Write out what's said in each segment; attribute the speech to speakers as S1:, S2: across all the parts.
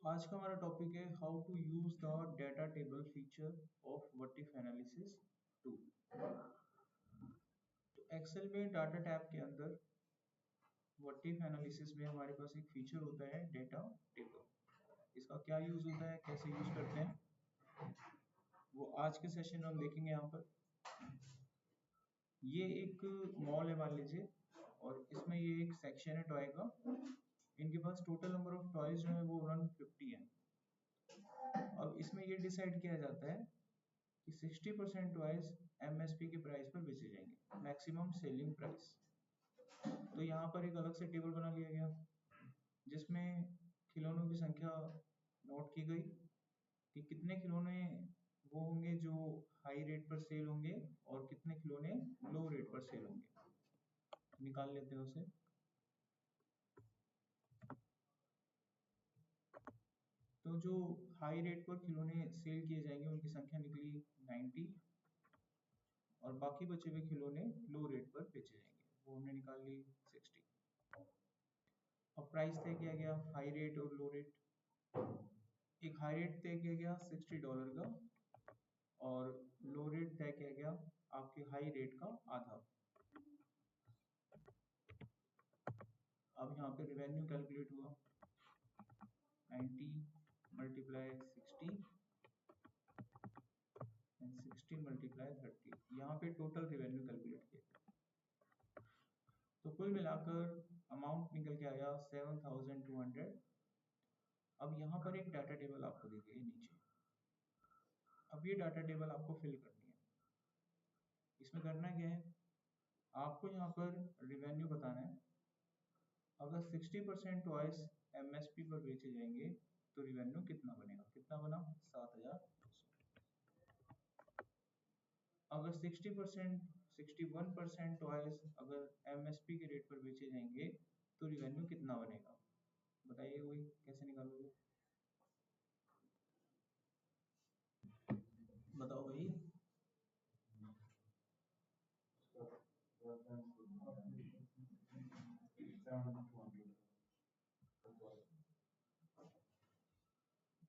S1: आज का हमारा टॉपिक है how to use the data table feature of what if analysis tool. तो एक्सेल में डाटा टैब के अंदर व्हाट इफ एनालिसिस में हमारे पास एक फीचर होता है डेटा टेबल। इसका क्या यूज होता है, कैसे यूज करते हैं, वो आज के सेशन में हम देखेंगे। यहाँ पर ये एक मॉल है मान लीजिए, और इसमें ये एक सेक्शन है टॉय का। इनके पास टोटल नंबर ऑफ टॉयज जो है वो 150 है। अब इसमें ये डिसाइड किया जाता है कि 60% टॉयज एमएसपी के प्राइस पर बेचे जाएंगे, मैक्सिमम सेलिंग प्राइस। तो यहाँ पर एक अलग से टेबल बना लिया गया जिसमें खिलौनों की संख्या नोट की गई कि कितने खिलौने वो होंगे जो हाई रेट पर सेल होंगे और कितने खिलौने लो रेट पर सेल होंगे। निकाल लेते हैं उसे। तो जो हाई रेट पर खिलौने सेल किए जाएंगे उनकी संख्या निकली 90, और बाकी बचे हुए खिलौने लो रेट पर बेचे जाएंगे, वो हमने निकाल ली 60। अब प्राइस तय किया गया हाई रेट और लो रेट। एक हाई रेट तय किया गया $60 का, और लो रेट तय किया गया आपके हाई रेट का आधा। अब यहाँ पे रेवेन्यू कैलकुलेट हुआ 90 मल्टीप्लाई 60 एंड 60 मल्टीप्लाई 30। यहाँ पे टोटल रेवेन्यू कैलकुलेट किया गया। तो कुल मिलाकर अमाउंट निकल के आया 7200। अब यहाँ पर एक डाटा टेबल आपको दी गई है नीचे। अब ये डाटा टेबल आपको फिल करनी है। इसमें करना क्या है, आपको यहाँ पर रेवेन्यू बताना है। अगर 60% टॉयज एमएसपी पर बेचे जाएंगे तो रेवेन्यू कितना बनेगा, कितना बना 7200। अगर 61% टॉयज अगर एमएसपी के रेट पर बेचे जाएंगे तो रेवेन्यू कितना बनेगा, बताइए वही कैसे निकालोगे, बताओ भाई।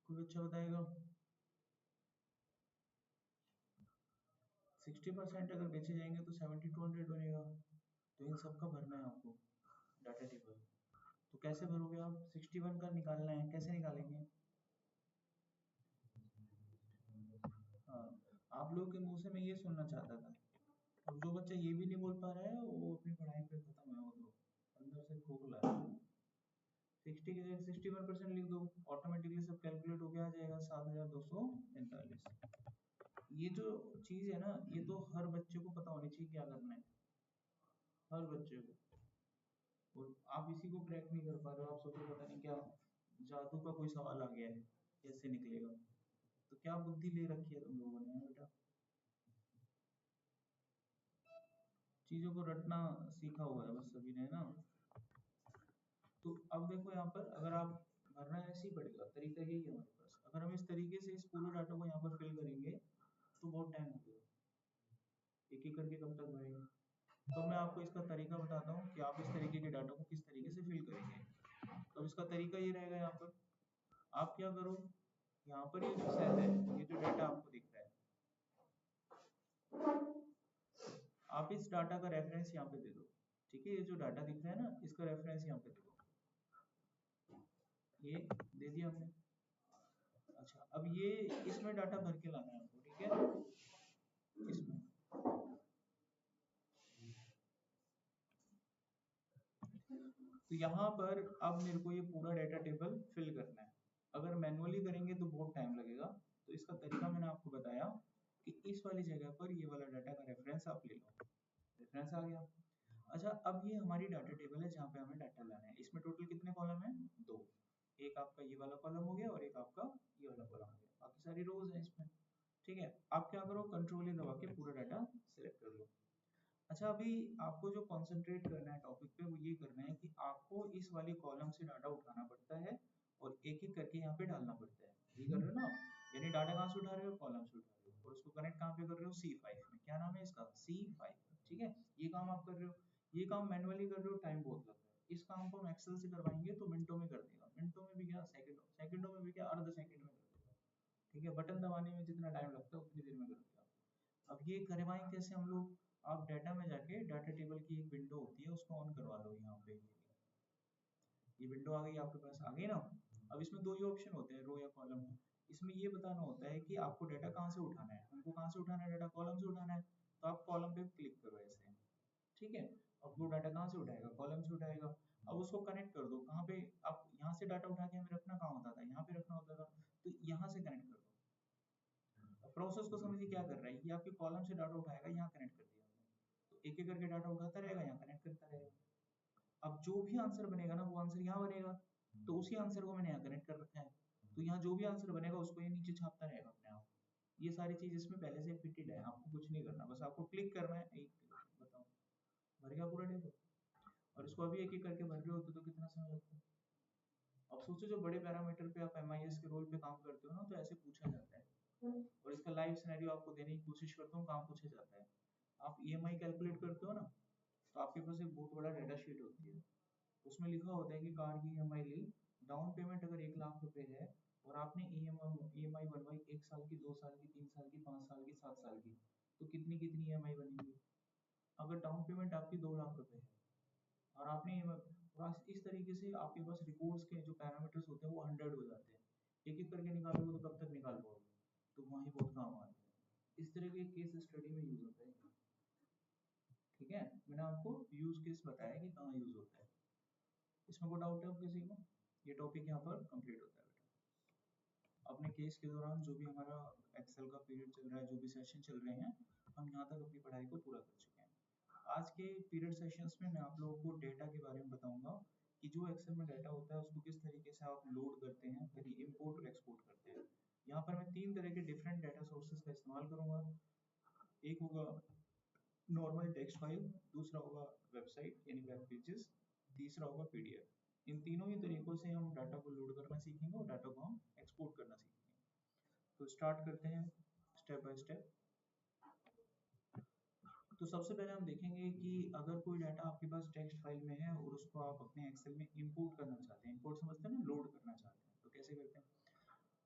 S1: कोई अच्छा बताएगा। 60% अगर बेचे जाएंगे तो 7200 बनेगा। तो इन सब का भरना है आपको डाटा टेबल। तो कैसे भरोगे आप, 61 का निकालना है, कैसे निकालेंगे। हाँ, आप लोगों के मुंह से मैं ये सुनना चाहता था। अब जो बच्चा ये भी नहीं बोल पा रहा है वो अपनी पढ़ाई पे खत्म है, वो तो अंदर से खोखला है। 60 की जगह 61% लिख दो, ऑटोमेटिकली सब कैलकुलेट होके आ जाएगा 7245। ये जो चीज है ना, ये तो हर बच्चे को पता होनी चाहिए क्या करना है, हर बच्चे को। और आप इसी को क्रैक नहीं कर पा रहे हो। आप सोचो पता नहीं क्या जादू का कोई सवाल आ गया है, कैसे निकलेगा। तो क्या बुद्धि ले रखी है तुम लोगों ने बेटा, चीजों को रटना सीखा हुआ है बस सभी ने ना। तो अब देखो यहाँ पर अगर आप भरना ऐसे ही पड़ेगा, तरीका यही है हमारे पास। अगर हम इस तरीके से इस पूरे डाटा को यहाँ पर फिल करेंगे तो बहुत टाइम लगेगा, एक एक करके कब तक भरेंगे। तो मैं आपको इसका तरीका बताता हूँ कि आप इस तरीके के डाटा को किस तरीके से फिल करेंगे। तो इसका तरीका ये रहेगा, यहाँ पर आप क्या करो, यहाँ पर ये जो सेल है, ये जो डाटा आपको दिख रहा है, आप इस डाटा का रेफरेंस यहाँ पे दे दो। ठीक है, ये जो डाटा दिख रहा है ना, इसका रेफरेंस यहाँ पे दे दो। ये दे दिया हमने। अच्छा, अब ये इसमें डाटा भर के लाना है आपको, ठीक है। इसमें तो यहाँ पर अब मेरे को ये पूरा डाटा टेबल फिल करना है। अगर मैनुअली करेंगे तो बहुत टाइम लगेगा। तो इसका तरीका मैंने आपको बताया कि इस वाली जगह पर ये वाला डाटा का रेफरेंस आप ले लो। रेफरेंस आ गया। अच्छा, अब ये हमारी डाटा टेबल है जहाँ पे हमें डाटा लाना है। इसमें टोटल कितने कॉलम है, 2। एक आपका ये वाला कॉलम हो गया और एक आपका ये वाला कॉलम हो गया, बाकी सारी रोज है इसमें। ठीक है, आप क्या करो, कंट्रोल दबा के पूरा डाटा सिलेक्ट कर लो। अच्छा, अभी आपको जो कंसंट्रेट करना है टॉपिक पे वो ये करना है कि आपको इस वाली कॉलम से डाटा उठाना पड़ता है और एक एक करके यहाँ पे डालना पड़ता है। ये कर रहे हो ना आप, यानी डाटा कहाँ से उठा रहे हो, कॉलम से उठा रहे हो, और उसको कनेक्ट कहाँ पे कर रहे हो, C5 में। क्या नाम है इसका, C5। ठीक है, ये काम आप कर रहे हो। ये काम मैनुअली कर रहे हो, टाइम बहुत लगता है। इस काम को हम एक्सेल से करवाएंगे तो मिनटों में कर देगा, मिनटों में भी क्या, सेकंडों में भी क्या अर्ध सेकंड में कर देगा। ठीक है, बटन दबाने में जितना टाइम लगता है उतनी देर में कर देगा। अब ये करवाएं कैसे हम लोग, आप डाटा में जाके डाटा टेबल की एक विंडो होती है उसको ऑन करवा लो। यहाँ पे ये विंडो आ गई आपके पास, आ गई ना। अब इसमें दो ही ऑप्शन होते हैं, रो या कॉलम। इसमें ये बताना होता है कि आपको डाटा कहाँ से उठाना है, हमको कहाँ से उठाना है डाटा, कॉलम से उठाना है, तो आप कॉलम पे क्लिक करो ऐसे। ठीक है, अब वो डाटा कहाँ से उठाएगा, कॉलम से उठाएगा। अब उसको कनेक्ट कर दो, कहाँ पे, आप यहाँ से डाटा उठा के हमें रखना कहाँ होता था, यहाँ पे रखना होता था, तो यहाँ से कनेक्ट कर दो। अब प्रोसेस को समझिए क्या कर रहा है, ये आपके कॉलम से डाटा उठाएगा, यहाँ कनेक्ट कर दिया हमने, तो एक एक करके डाटा उठाता रहेगा, यहाँ कनेक्ट करता रहेगा। अब जो भी आंसर बनेगा ना वो आंसर यहाँ बनेगा, तो उसी आंसर को मैंने यहाँ कनेक्ट कर रखा है, तो यहाँ जो भी आंसर बनेगा उसको ये नीचे छापता रहेगा अपने आप। ये सारी चीज इसमें पहले से फिटेड है, आपको कुछ नहीं करना, बस आपको क्लिक करना है। एक बताओ, भर गया पूरा टेबल। और इसको अभी एक एक करके भर रहे होते तो कितना समय लगता है। अब सोचो जो बड़े पैरामीटर पे आप एमआईएस के रोल पे काम करते हो ना, तो ऐसे पूछा जाता है, और इसका लाइव सिनेरियो आपको देने की कोशिश करता हूँ, कहाँ पूछा जाता है। आप ईएमआई कैलकुलेट करते हो ना, तो आपके पास एक बहुत बड़ा डेटा शीट होती है, उसमें लिखा होता है कि कार की ईएमआई ली, डाउन पेमेंट अगर 1 लाख रुपए है, और आपने ईएमआई बनवाई 1 साल की, 2 साल की, 3 साल की, 5 साल की, 7 साल की, तो कितनी कितनी ईएमआई बनेगी। अगर डाउन पेमेंट आपकी 2 लाख रुपए है और आपने और इस तरीके से आपके पास रिपोर्ट्स के जो पैरामीटर्स होते हैं वो 100 हो जाते हैं, एक एक करके निकालोगे तो कब तक निकाल पाओगे, तो वहीं बहुत काम आता है। इस तरह के केस स्टडी में यूज होता है। ठीक है, मैंने आपको यूज केस बताया कि कहाँ यूज होता है। इसमें कोई डाउट है किसी को, ये टॉपिक यहाँ पर कंप्लीट होता है बेटा। अपने केस के दौरान जो भी हमारा एक्सेल का पीरियड चल रहा है, जो भी सेशन चल रहे हैं, हम यहाँ तक अपनी पढ़ाई को पूरा कर चुके हैं। आज के पीरियड सेशंस में मैं आप लोगों को डेटा के बारे में बताऊंगा कि जो एक्सेल में डाटा होता है उसको किस तरीके से आप लोड करते हैं, फिर इंपोर्ट और एक्सपोर्ट करते हैं। यहाँ पर मैं 3 तरह के डिफरेंट डाटा सोर्सेज का इस्तेमाल करूंगा। एक होगा नॉर्मल टेक्स्ट फाइल, दूसरा होगा वेबसाइट यानी वेब पेजेस, तीसरा होगा पीडीएफ। इन तीनों ही तरीकों से हम डाटा को लोड करना सीखेंगे और डाटा को हम एक्सपोर्ट करना सीखेंगे। तो स्टार्ट करते हैं स्टेप बाय स्टेप। तो सबसे पहले हम देखेंगे कि अगर कोई डाटा आपके पास टेक्स्ट फाइल में है और उसको आप अपने एक्सेल में इंपोर्ट करना चाहते हैं, इंपोर्ट समझते हैं ना, लोड करना चाहते हैं, तो कैसे करते हैं।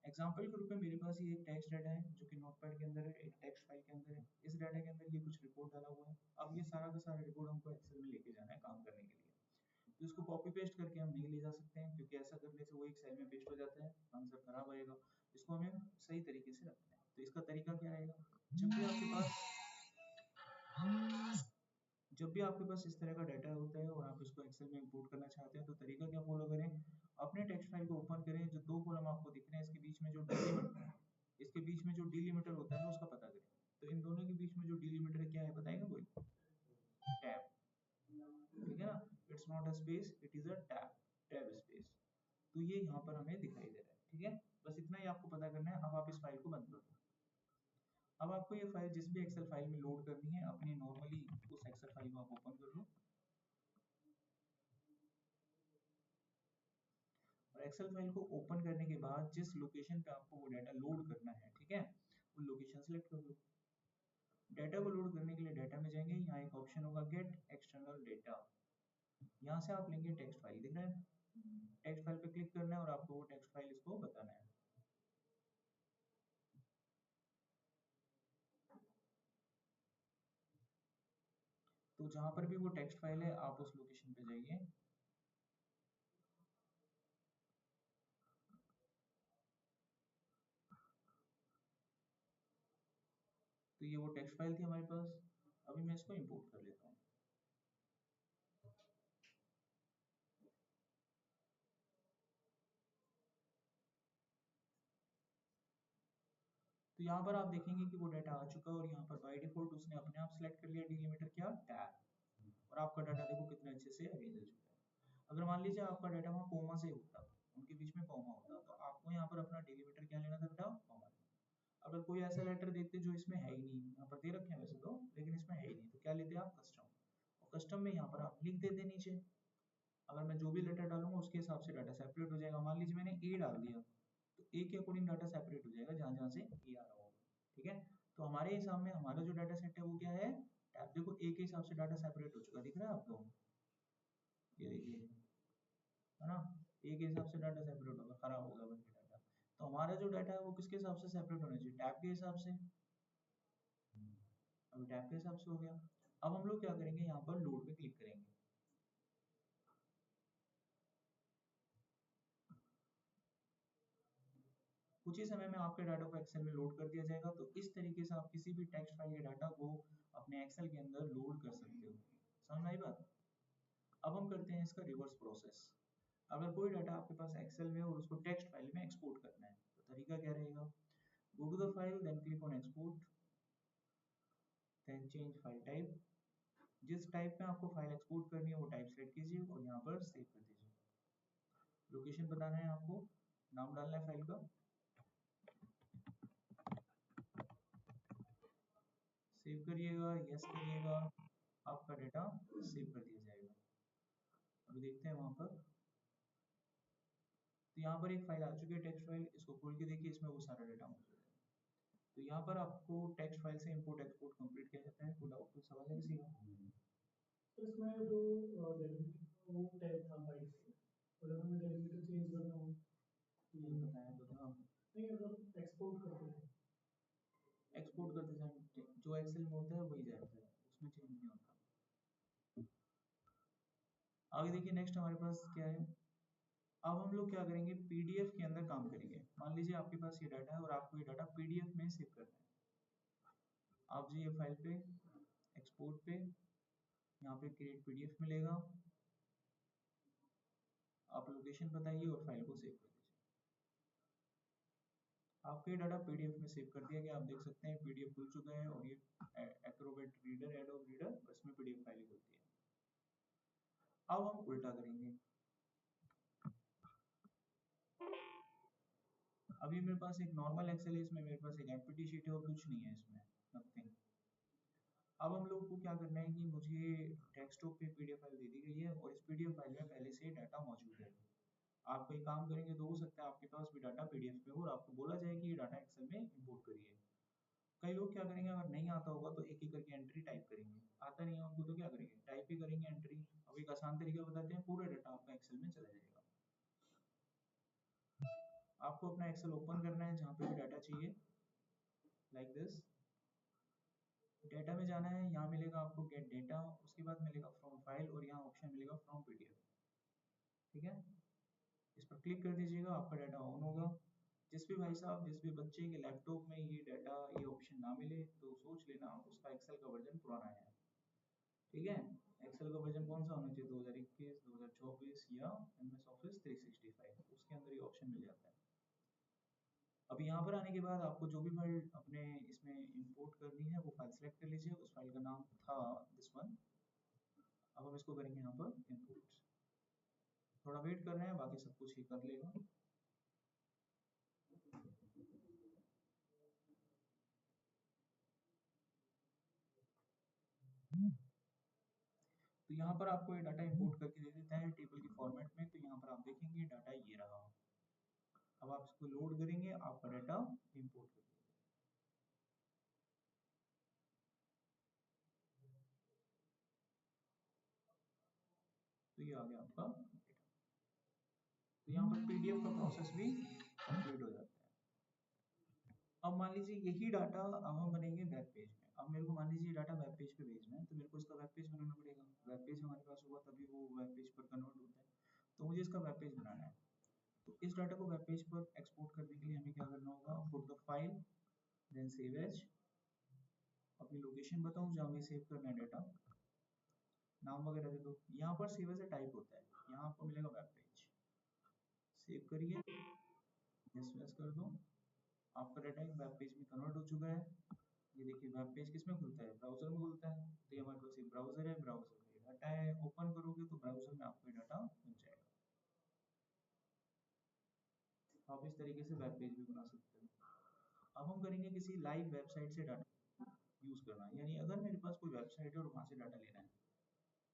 S1: एग्जाम्पल के रूप में मेरे पास ये एक टेक्स्ट डाटा है जो कि नोटपैड के अंदर है, एक टेक्स्ट फाइल के अंदर है। इस डाटा के अंदर ये कुछ रिपोर्ट डाला हुआ है। अब ये सारा का सारा रिपोर्ट हमको एक्सेल में लेके जाना है काम करने के लिए। तो इसको कॉपी पेस्ट करके हम नहीं ले जा सकते हैं, क्योंकि ऐसा करने से वो एक सेल में पेस्ट हो जाता है, आंसर खराब आएगा। इसको हमें सही तरीके से रखना है। तो इसका तरीका क्या रहेगा, जब भी आपके पास इस तरह का डाटा होता है और आप इसको एक्सेल में इंपोर्ट करना चाहते हैं, तो तरीका क्या फॉलो करें। अपने टेक्स्ट फाइल को ओपन करें, जो 2 कॉलम आपको दिख रहे हैं इसके बीच में जो डिलीमीटर होता है उसका पता करें। तो इन दोनों के बीच में जो डिलीमीटर क्या है बताएगा कोई, टैब। ठीक है ना, it's not a space, it is a tab, tab space. तो ये यहाँ पर हमें दिखाई दे रहा है। ठीक है, बस इतना ही आपको पता करना है। अब आप इस फाइल को बंद कर दो। अब आपको ये फाइल जिस भी एक्सेल फाइल में लोड करनी है, अपनी नॉर्मली उस एक्सेल फाइल को आप ओपन कर लो। और एक्सेल फाइल को ओपन करने के बाद जिस लोकेशन पे आपको वो डाटा लोड करना है, ठीक है, वो लोकेशन सेलेक्ट कर लो। डाटा को लोड करने के लिए डाटा में जाएंगे, यहाँ एक ऑप्शन होगा गेट एक्सटर्नल डेटा। यहाँ से आप लेंगे टेक्स्ट फाइल, दिख रहा है, टेक्स्ट फाइल पे क्लिक करना है और आपको वो टेक्स्ट फाइल इसको बताना है। तो जहां पर भी वो टेक्स्ट फाइल है आप उस लोकेशन पे जाइए। तो ये वो टेक्स्ट फाइल थी हमारे पास। अभी मैं इसको इंपोर्ट कर लेता हूँ। तो यहाँ पर आप देखेंगे कि वो डाटा आ चुका है और यहाँ पर बाय डिफॉल्ट उसने अपने आप सेलेक्ट कर लिया डिलीमीटर क्या, टैब। और आपका डाटा देखो कितने अच्छे से अरेंज हो चुका है। अगर मान लीजिए आपका डाटा वहाँ कोमा से होता, उनके बीच में कॉमा होता, तो आपको यहाँ पर अपना डिलीमीटर क्या लेना था बेटा, कॉमा। अगर कोई ऐसा लेटर देखते जो इसमें है ही नहीं, यहाँ पर दे रखे हैं वैसे तो, लेकिन इसमें है ही नहीं, तो क्या लेते आप, कस्टम। और कस्टम में यहाँ पर आप लिख देते नीचे। अगर मैं जो भी लेटर डालूंगा उसके हिसाब से डाटा सेपरेट हो जाएगा। मान लीजिए मैंने ए डाल दिया, तो ए के अकॉर्डिंग डाटा सेपरेट हो जाएगा जहां जहां से ए आ रहा होगा। ठीक है, तो हमारे हिसाब में हमारा जो डाटा सेट है वो क्या है, टैब। देखो ए के हिसाब से डाटा सेपरेट हो चुका, दिख रहा है आपको, ये देखिए, है ना, ए के हिसाब से डाटा सेपरेट होगा, खराब होगा बल्कि डाटा। तो हमारा जो डाटा है वो किसके हिसाब से सेपरेट होना चाहिए, टैब के हिसाब से। अभी टैब के हिसाब से हो गया। अब हम लोग क्या करेंगे, यहाँ पर लोड पे क्लिक करेंगे। कुछ ही समय में आपके डाटा को एक्सेल में लोड कर दिया जाएगा। तो इस तरीके से आप किसी भी टेक्स्ट फाइल के डाटा को अपने एक्सेल के अंदर लोड कर सकते हो। समझ में आई बात। अब हम करते हैं इसका रिवर्स प्रोसेस। अगर कोई डाटा आपके पास एक्सेल में और उसको टेक्स्ट फाइल में एक्सपोर्ट करना है तो तरीका क्या रहेगा, go to the file, then click on export, then change file type. जिस टाइप में आपको फाइल एक्सपोर्ट करनी है वो टाइप सेलेक्ट कीजिए और यहाँ पर सेव कर दीजिए। लोकेशन बताना है आपको, नाम डालना है फाइल का, सेव करिएगा, यस करिएगा, आपका डेटा सेव कर दिया जाएगा। अभी देखते हैं वहां पर। तो यहाँ पर एक फाइल आ चुकी है टेक्स्ट फाइल, इसको खोल के देखिए, इसमें वो सारा डेटा मौजूद है। तो यहाँ पर आपको टेक्स्ट फाइल से इंपोर्ट एक्सपोर्ट कंप्लीट किया जाता है। कोई डाउट, कोई सवाल है किसी का?
S2: तो इसमें जो डेलीवेटर वो टैग था फाइल से, अगर हमें डेलीवेटर चेंज करना हो
S1: ये बताया तो था।
S2: नहीं, अगर एक्सपोर्ट करते हैं
S1: एक्सपोर्ट करते समय जो एक्सेल में होता है वही जाता है, उसमें चेंज नहीं होता। आगे देखिए नेक्स्ट हमारे पास क्या है। अब हम लोग क्या करेंगे, पीडीएफ के अंदर काम करेंगे। मान लीजिए आपके पास ये डाटा है और आपको ये डाटा पीडीएफ में सेव करना है। आप जाइए फाइल पे, एक्सपोर्ट पे, यहाँ पे क्रिएट पीडीएफ मिलेगा, आप लोकेशन बताइए और फाइल को सेव कर दीजिए। आपका ये डाटा पीडीएफ में सेव कर दिया गया। आप देख सकते हैं पीडीएफ खुल चुका है और ये एक्रोबैट रीडर, एडोब रीडर, इसमें पीडीएफ फाइल खुलती है। अब हम उल्टा करेंगे। अभी मेरे पास एक नॉर्मल एक्सेल है, इसमें मेरे पास एक एम्प्टी शीट है और कुछ नहीं है इसमें, नथिंग। अब हम लोग को क्या करना है कि मुझे डेस्कटॉप पे पीडीएफ फाइल दे दी गई है और इस पीडीएफ फाइल में पहले से डाटा मौजूद है। आप कोई काम करेंगे तो हो सकता है आपके पास भी डाटा पीडीएफ में हो और आपको बोला जाए कि ये डाटा एक्सेल में इंपोर्ट करिए। कई लोग क्या करेंगे, अगर नहीं आता होगा तो एक एक करके एंट्री टाइप करेंगे, आता नहीं है उनको तो क्या करेंगे, टाइप ही करेंगे एंट्री। अब एक आसान तरीका बताते हैं, पूरा डाटा आपका एक्सेल में चला जाएगा। आपको अपना एक्सेल ओपन करना है जहाँ पे भी डाटा चाहिए, लाइक दिस। डेटा में जाना है, यहाँ मिलेगा आपको गेट डेटा, उसके बाद मिलेगा फ्रॉम फाइल और यहाँ ऑप्शन मिलेगा फ्रॉम पीडीएफ। ठीक है, इस पर क्लिक कर दीजिएगा, आपका डाटा ऑन होगा। जिस भी भाई साहब, जिस भी बच्चे के लैपटॉप में ये डाटा, ये ऑप्शन ना मिले तो सोच लेना उसका एक्सेल का वर्जन पुराना है। ठीक है, एक्सेल का वर्जन कौन सा होना चाहिए, 2021, 2024 या एमएस ऑफिस 365, उसके अंदर ये ऑप्शन मिल जाता है। अब यहाँ पर आने के बाद आपको जो भी फाइल अपने इसमें इंपोर्ट करनी है वो फाइल सेलेक्ट कर लीजिए। उस फाइल का नाम था दिस वन। अब हम इसको करेंगे यहाँ पर इंपोर्ट। थोड़ा वेट कर रहे हैं, बाकी सब कुछ ही कर लेगा। तो यहाँ पर आपको ये डाटा इंपोर्ट करके दे देता है टेबल के फॉर्मेट में। तो यहाँ पर आप देखेंगे डाटा ये रहा। अब आप इसको लोड करेंगे, आपका डाटा इंपोर्ट कर दिया। तो ये आ गया आपका डेटा। तो यहाँ पर पीडीएफ का प्रोसेस भी कंप्लीट हो जाता है। अब मान लीजिए यही डाटा अब हम बनेंगे वेब पेज में। अब मेरे को मान लीजिए डाटा वेब पेज पे भेजना है तो मेरे को इसका वेब पेज बनाना पड़ेगा। वेब पेज हमारे पास होगा तभी वो वेब पेज पर कन्वर्ट होता है। तो मुझे इसका वेब पेज बनाना है। तो इस डाटा को वेब पेज पर एक्सपोर्ट करने के लिए हमें क्या करना होगा, go to the file, then save as, अपनी लोकेशन बताऊं जहाँ हमें सेव करना है डाटा, नाम वगैरह दे दो। यहाँ पर सेव एज ए टाइप होता है, यहाँ आपको मिलेगा वेब पेज। सेव करिए, यस यस कर दो, आपका डाटा एक वेब पेज में कन्वर्ट हो चुका है। ये देखिए वेब पेज किस में खुलता है, ब्राउजर में खुलता है। तो ये हमारे पास एक ब्राउजर है, ब्राउजर में डाटा है, ओपन करोगे तो ब्राउजर में आपको डाटा मिल जाएगा। आप इस तरीके से वेब पेज भी बना सकते हो। अब हम करेंगे किसी लाइव वेबसाइट से डाटा यूज करना, यानी अगर मेरे पास कोई वेबसाइट है और वहां से डाटा लेना है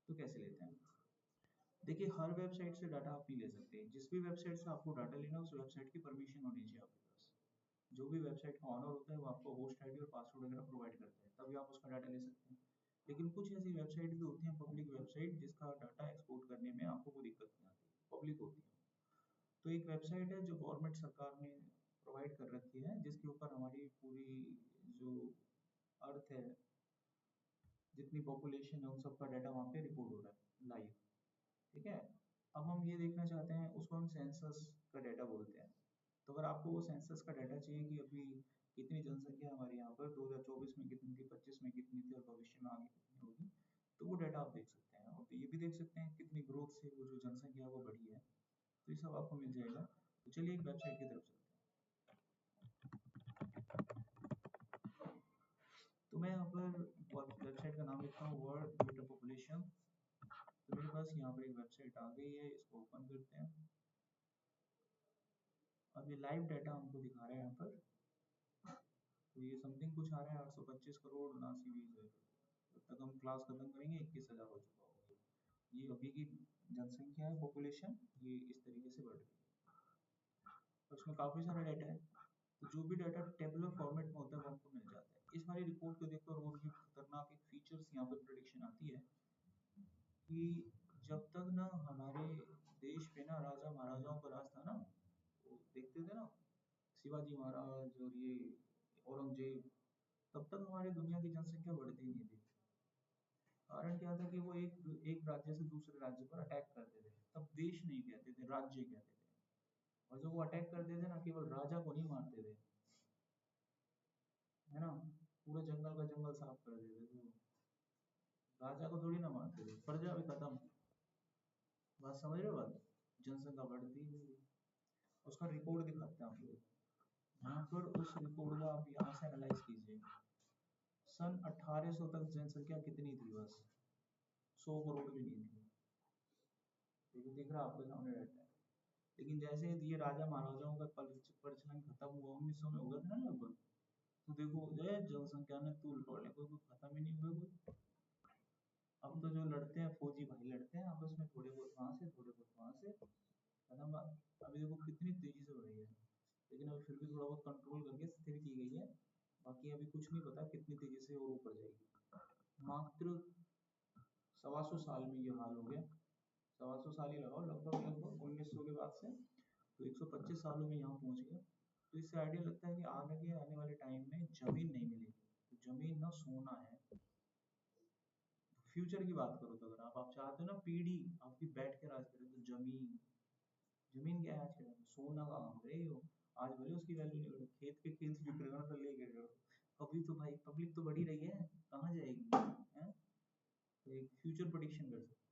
S1: तो कैसे लेते हैं। देखिए हर वेबसाइट से डाटा आप नहीं ले सकते। जिस भी वेबसाइट से आपको डाटा लेना है उस वेबसाइट की परमिशन होनी चाहिए आपके पास। जो भी वेबसाइट का ऑनर होता है वो आपको होस्ट आईडी और पासवर्ड वगैरह प्रोवाइड करता है, तभी आप उसका डाटा ले सकते हैं। लेकिन कुछ ऐसी वेबसाइट भी होती हैं, पब्लिक वेबसाइट, जिसका डाटा एक्सपोर्ट करने में आपको कोई दिक्कत नहीं आती, पब्लिक होती है। तो एक वेबसाइट है जो गवर्नमेंट सरकार ने प्रोवाइड कर रखी है जिसके ऊपर हमारी पूरी जो अर्थ है, जितनी पॉपुलेशन है, उन सबका डाटा वहाँ पे रिकॉर्ड हो रहा है लाइव। ठीक है, अब हम ये देखना चाहते हैं, उसको हम सेंसस का डाटा बोलते हैं। तो अगर आपको वो सेंसस का डाटा चाहिए कि अभी कितनी जनसंख्या हमारे यहाँ पर 2024 में कितनी थी, 25 में कितनी थी और भविष्य में आगे कितनी होगी, तो वो डाटा आप देख सकते हैं। और ये भी देख सकते हैं कितनी ग्रोथ से वो जो जनसंख्या है वो बढ़ी है, तो ये सब आपको मिल जाएगा। तो चलिए एक वेबसाइट की तरफ चलते हैं। तो मैं यहाँ पर वेबसाइट का नाम लिखता हूँ वर्ल्ड कंप्यूटर पॉपुलेशन। तो मेरे पास यहाँ पर एक वेबसाइट आ गई है, इसको ओपन करते हैं। अब ये लाइव डाटा हमको दिखा रहा है यहाँ पर। तो ये समथिंग कुछ आ रहा है 825 करोड़ 79,20 है। जब तक हम क्लास खत्म करेंगे 21,000 हो चुका होगा। ये अभी की जनसंख्या है, पॉपुलेशन, ये इस तरीके से बढ़ रही है। और इसमें काफ़ी सारा डाटा है, तो जो भी डाटा टेबुलर फॉर्मेट में होता है वो हमको मिल जाता है। इस वाली रिपोर्ट को देखकर और भी खतरनाक एक फीचर्स यहाँ पर प्रेडिक्शन आती है कि जब तक ना हमारे देश पे ना राजा महाराजाओं का राज था ना, वो देखते थे ना शिवाजी महाराज और ये औरंगजेब, तब तक हमारी दुनिया की जनसंख्या बढ़ती नहीं थी। कारण क्या था कि वो एक राज्य से दूसरे राज्य पर अटैक करते थे। तब देश नहीं कहते थे, राज्य कहते थे। और जब वो अटैक करते थे ना, केवल राजा को नहीं मारते थे, है ना, पूरा जंगल का जंगल साफ कर देते थे। राजा को थोड़ी ना मारते थे, प्रजा भी खत्म। बात समझ रहे हो? बात, जनसंख्या बढ़ती ही उसका रिकॉर्ड दिखाते हैं आपको। यहाँ पर उस रिकॉर्ड को आप यहाँ से एनालाइज कीजिए। सन 1800 तक जनसंख्या कितनी थी? बस 100 करोड़ भी नहीं थी। देखो, दिख रहा आपके सामने रहता है। लेकिन जैसे ये राजा महाराजाओं का प्रचलन खत्म हुआ 1900 में, होगा था ना लगभग, तो देखो जनसंख्या ने तूल पकड़ने को खत्म ही नहीं हुआ कोई। अब तो जो लड़ते हैं फौजी भाई लड़ते हैं आपस में, थोड़े बहुत वहां से थोड़े बहुत वहां से, खत्म बात। अभी देखो कितनी तेजी से बढ़ रही है, लेकिन अभी फिर भी थोड़ा बहुत कंट्रोल करके स्थिर की गई है। बाकी अभी कुछ नहीं पता कितनी तेजी से और ऊपर जाएगी। मात्र 125 साल में ये हाल हो गया। 125 साल ही लगाओ, लगभग लगभग 1900 के बाद से, तो 125 सालों में यहाँ पहुँच गया। तो इससे आइडिया लगता है कि आगे आने वाले टाइम में जमीन नहीं मिलेगी। तो जमीन ना सोना है। फ्यूचर की बात करो तो अगर आप चाहते हो ना पीढ़ी आपकी बैठ के राज करे, तो जमीन, जमीन क्या है आज के टाइम में? सोना का काम करे हो। आज भले उसकी वैल्यू नहीं बढ़ी, खेत के खेत बिक रहे हो तो लेके रहो। अभी तो भाई पब्लिक तो बढ़ी रही है, कहाँ जाएगी है? तो एक फ्यूचर प्रेडिक्शन कर सकते हैं।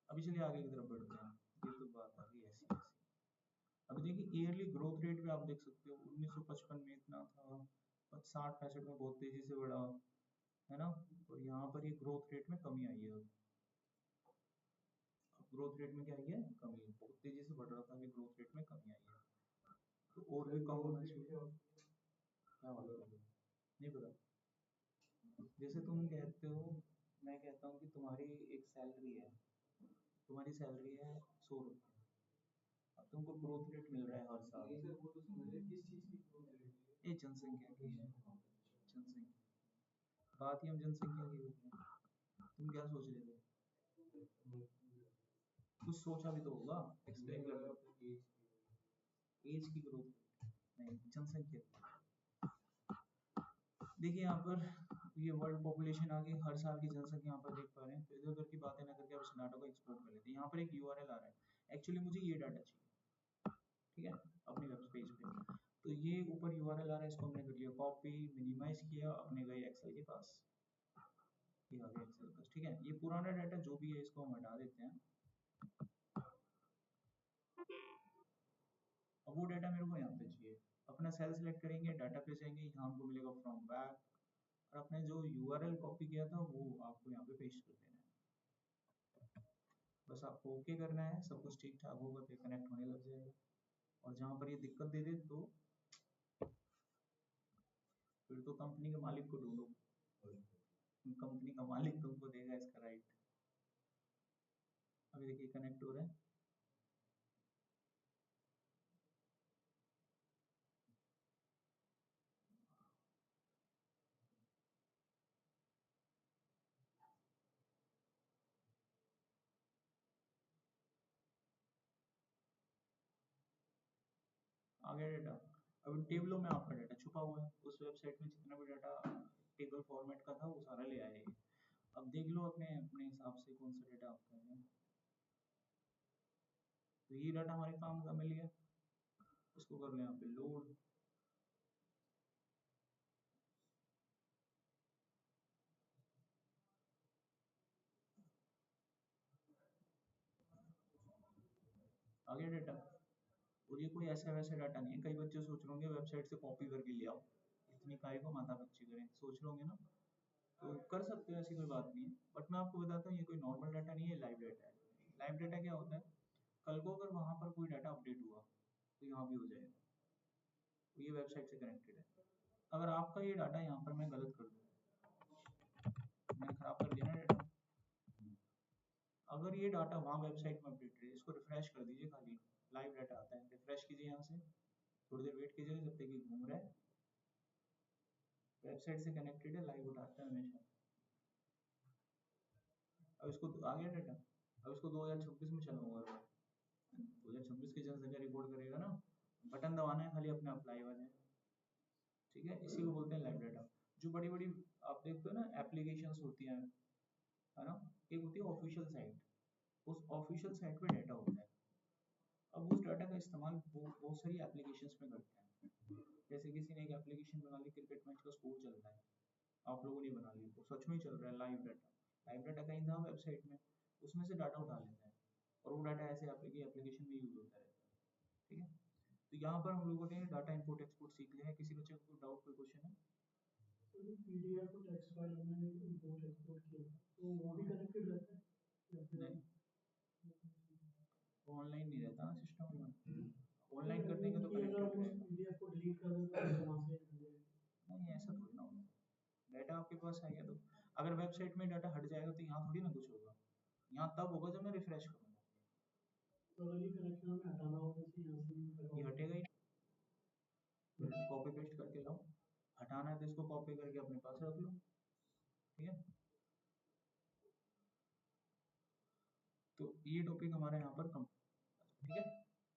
S1: अभी चलिए आगे की तरफ बढ़ते हैं। ये तो बात आ गई ऐसी ऐसी। अभी देखिए ईयरली ग्रोथ रेट भी आप देख सकते हो। 1955 में इतना था, 60-65 में बहुत तेजी से बढ़ा, है ना। और यहाँ पर ये ग्रोथ रेट में कमी आई है। अब ग्रोथ रेट में क्या आई है? कमी। बहुत तेजी से बढ़ रहा था, अभी ग्रोथ रेट में कमी आई है। तो और भी कम होना चाहिए। क्या बात कर रहे हो? नहीं पता। जैसे तुम कहते हो, मैं कहता हूँ कि तुम्हारी एक सैलरी है, तुम्हारी सैलरी है 100 रुपये। अब तुमको ग्रोथ रेट मिल रहा है हर साल। ये जनसंख्या की है, जनसंख्या। बात ही हम जनसंख्या की होती है। तुम क्या सोच रहे थे? कुछ सोचा भी तो होगा, एक्सप्लेन कर दो। एज की ग्रोथ नहीं, जनसंख्या। देखिए यहाँ पर ये वर्ल्ड पॉपुलेशन आ गई, हर साल की जनसंख्या यहाँ पर देख पा रहे हैं। तो इधर उधर की बातें ना करके अब इस डाटा को एक्सप्लोर कर लेते हैं। यहाँ पर एक यूआरएल आ रहा है, एक्चुअली मुझे ये डाटा चाहिए, ठीक है, अपने वेब पेज पे। तो ये ऊपर यूआरएल आ रहा है, इसको हमने कर लिया कॉपी, मिनिमाइज किया, अपने गए एक्सेल के पास। ये आ गया एक्सेल पास, ठीक है। ये पुराना डाटा जो भी है इसको हम हटा देते हैं। अब वो डाटा मेरे को यहाँ पे चाहिए। अपना सेल सेलेक्ट करेंगे, डाटा पे जाएंगे, यहाँ हमको मिलेगा फ्रॉम बैक, और आपने जो यूआरएल कॉपी किया था वो आपको यहाँ पे पेस्ट कर देना है। बस आपको ओके करना है, सब कुछ ठीक ठाक होगा तो कनेक्ट होने लग जाएगा। और जहाँ पर ये दिक्कत दे दे तो फिर तो कंपनी के मालिक को ढूंढो, कंपनी का मालिक तुमको देगा इसका राइट। अभी देखिए कनेक्ट हो रहा है। आ गया डेटा। अब टेबलों में आपका डाटा छुपा हुआ है, उस वेबसाइट में जितना भी डाटा टेबल फॉर्मेट का था वो सारा ले आए। अब देख लो अपने अपने हिसाब से कौन सा डाटा आपका है। तो ये डाटा हमारे काम का मिल गया, इसको कर लें यहाँ पे लोड। आ गया डाटा। और ये कोई ऐसा वैसा डाटा नहीं है। कई बच्चे सोच रहे होंगे वेबसाइट से कॉपी करके ले आओ, इतनी काय को माथा पच्ची करें, सोच रहे होंगे ना। तो कर सकते हो, ऐसी कोई बात नहीं है। बट मैं आपको बताता हूँ ये कोई नॉर्मल डाटा नहीं है, लाइव डाटा है। लाइव डाटा क्या होता है, कल को अगर वहाँ पर कोई डाटा अपडेट हुआ तो यहाँ भी हो जाएगा। तो ये वेबसाइट से कनेक्टेड है। अगर आपका ये डाटा यहाँ पर मैं गलत कर दूँ, मैंने खराब कर दिया ना डाटा, अगर ये डाटा वहाँ वेबसाइट में अपडेट है, इसको रिफ्रेश कर दीजिए, खाली लाइव डाटा आता है, रिफ्रेश कीजिए यहाँ से, थोड़ी देर वेट कीजिए जब तक ये घूम रहा है। वेबसाइट से कनेक्टेड है, लाइव उठाता है हमेशा। अब इसको आ गया डाटा। अब इसको 2026 में चला हुआ है, 2026 की जनसंख्या रिकॉर्ड करेगा ना, बटन दबाना है खाली अपने आप लाइव आ जाए। ठीक है, इसी को बोलते हैं लाइव डाटा। जो बड़ी बड़ी आप देखते हो ना एप्लीकेशंस होती हैं, है ना, एक होती है ऑफिशियल साइट, उस ऑफिशियल साइट पे डाटा होता है। अब उस डाटा का इस्तेमाल बहुत सारी एप्लीकेशंस में करते हैं। जैसे किसी ने एक एप्लीकेशन बना ली, क्रिकेट मैच का स्कोर चल रहा है, आप लोगों ने बना ली, वो सच में ही चल रहा है, लाइव डाटा। लाइव डाटा कहीं था वेबसाइट में, उसमें से डाटा उठा लेता है और वो डाटा ऐसे एप्लीकेशन में यूज होता रहता है। ठीक है, तो यहाँ पर हम लोगों ने डाटा इम्पोर्ट एक्सपोर्ट सीख लिया है। किसी बच्चे को डाउट, कोई क्वेश्चन है?
S2: तो जो पीडीएफ और टेक्स्ट फाइल हमने इंपोर्ट एक्सपोर्ट किया तो वो भी कनेक्टेड रहता है या फिर
S1: नहीं, वो ऑनलाइन नहीं रहता सिस्टम में।
S2: तो
S1: ऑनलाइन कर देंगे तो
S2: कि अगर
S1: कनेक्टेड
S2: हम उस
S1: रहेगा।
S2: पीडीएफ को डिलीट कर दें तो वहाँ से
S1: नहीं, ऐसा थोड़ी ना होगा। डाटा आपके पास है क्या, तो अगर वेबसाइट में डाटा हट जाएगा तो यहाँ थोड़ी ना कुछ होगा। यहाँ तब होगा जब मैं रिफ्रेश करूँगा।
S2: तो अगर ये कनेक्शन हमें हटाना हो जैसे यहाँ से
S1: ये
S2: करवाओ
S1: हटेगा ही, कॉपी पेस्ट करके लाओ। हटाना है तो इसको कॉपी करके अपने पास रख लो। ठीक है, तो ये टॉपिक हमारे यहाँ पर कम। ठीक है।